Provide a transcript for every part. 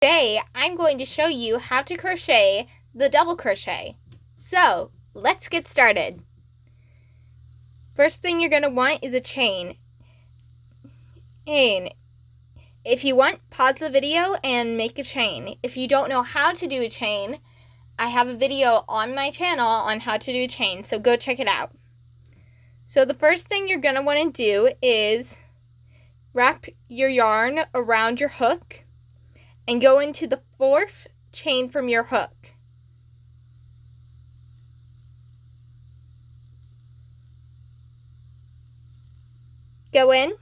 Today, I'm going to show you how to crochet the double crochet. So, let's get started. First thing you're going to want is a chain. If you want, pause the video and make a chain. If you don't know how to do a chain, I have a video on my channel on how to do a chain, so go check it out. So the first thing you're going to want to do is wrap your yarn around your hook and go into the fourth chain from your hook. Go in,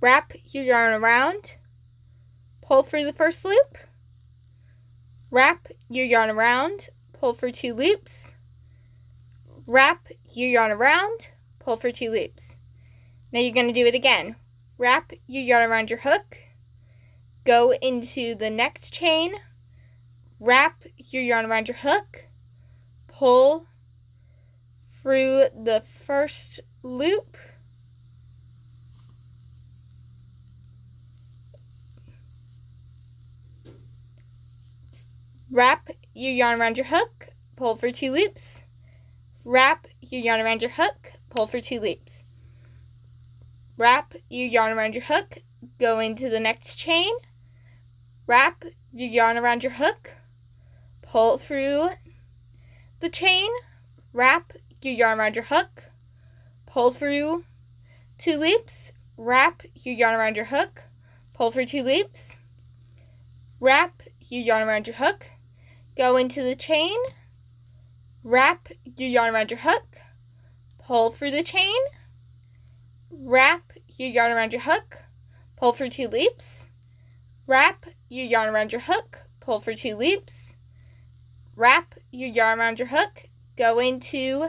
wrap your yarn around, pull through the first loop, wrap your yarn around, pull through 2 loops, wrap your yarn around, pull through 2 loops. Now you're going to do it again. Wrap your yarn around your hook, go into the next chain, wrap your yarn around your hook, pull through the first loop, wrap your yarn around your hook, pull through 2 loops, wrap your yarn around your hook, pull through 2 loops. Wrap your yarn around your hook, go into the next chain, wrap your yarn around your hook, pull through the chain, wrap your yarn around your hook, pull through 2 loops, wrap your yarn around your hook, pull through 2 loops, wrap your yarn around your hook, go into the chain, wrap your yarn around your hook, pull through the chain, wrap your yarn around your hook, pull through 2 loops, wrap your yarn around your hook, pull through 2 loops, wrap your yarn around your hook, go into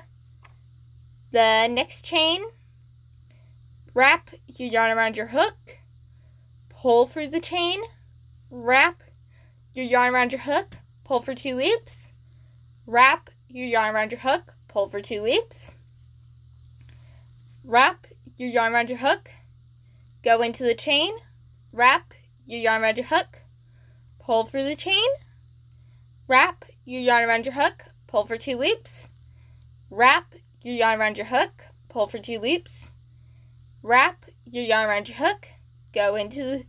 the next chain, wrap your yarn around your hook, pull through the chain, wrap your yarn around your hook, pull for 2 loops, wrap your yarn around your hook, pull for 2 loops, wrap your yarn around your hook, go into the chain, wrap your yarn around your hook, pull through the chain, wrap your yarn around your hook, pull for 2 loops, wrap your yarn around your hook, pull for 2 loops, wrap your yarn around your hook, go into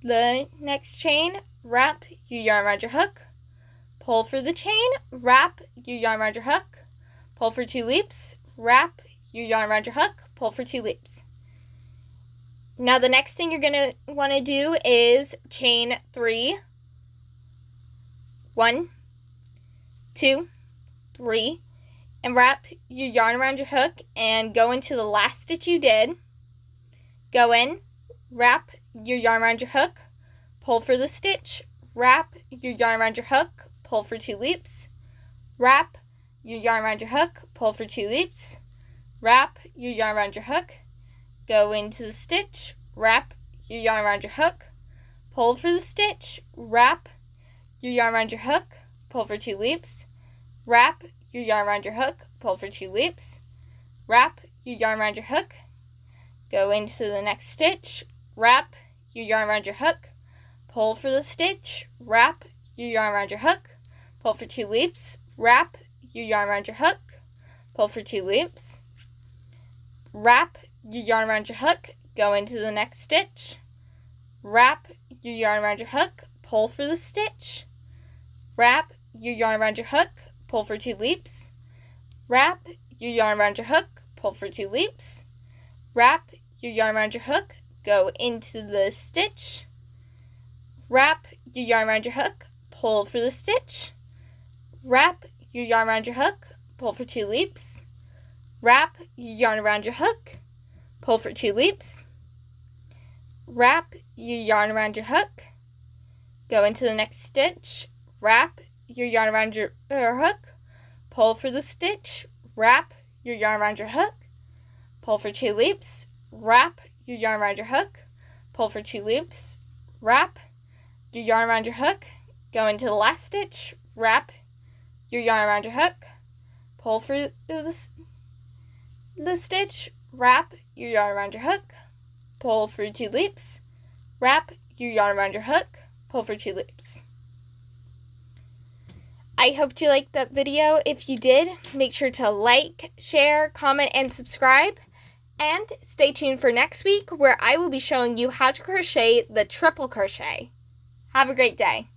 the next chain, wrap your yarn around your hook, pull through the chain, wrap your yarn around your hook, pull for 2 loops, wrap your yarn around your hook, pull for 2 loops. Now the next thing you're going to want to do is chain 3. 1, 2, 3, and wrap your yarn around your hook and go into the last stitch you did. Go in, wrap your yarn around your hook, pull for the stitch, wrap your yarn around your hook, pull for 2 loops, wrap your yarn around your hook, pull for 2 loops, wrap your yarn around your hook, go into the stitch, wrap your yarn around your hook, pull for the stitch, wrap your yarn around your hook, pull for 2 loops, wrap your yarn around your hook, pull for 2 loops, wrap your yarn around your hook, go into the next stitch, wrap your yarn around your hook, pull for the stitch, wrap your yarn around your hook, pull for 2 loops, wrap your yarn around your hook, pull for 2 loops, wrap your yarn around your hook, go into the next stitch, wrap your yarn around your hook, pull for the stitch, wrap your yarn around your hook, pull for 2 loops, wrap your yarn around your hook, pull for 2 loops, wrap your yarn around your hook, go into the stitch, wrap your yarn around your hook, pull for the stitch, wrap your yarn around your hook, pull for 2 loops, wrap your yarn around your hook, pull for 2 loops, wrap your yarn around your hook, go into the next stitch, wrap your yarn around your hook, pull for the stitch, wrap your yarn around your hook, pull for 2 loops, wrap your yarn around your hook, pull for 2 loops, wrap your yarn around your hook, go into the last stitch, wrap your yarn around your hook, pull through the stitch, wrap your yarn around your hook, pull through 2 loops, wrap your yarn around your hook, pull for 2 loops. I hope you liked that video. If you did, make sure to like, share, comment, and subscribe. And stay tuned for next week, where I will be showing you how to crochet the triple crochet. Have a great day.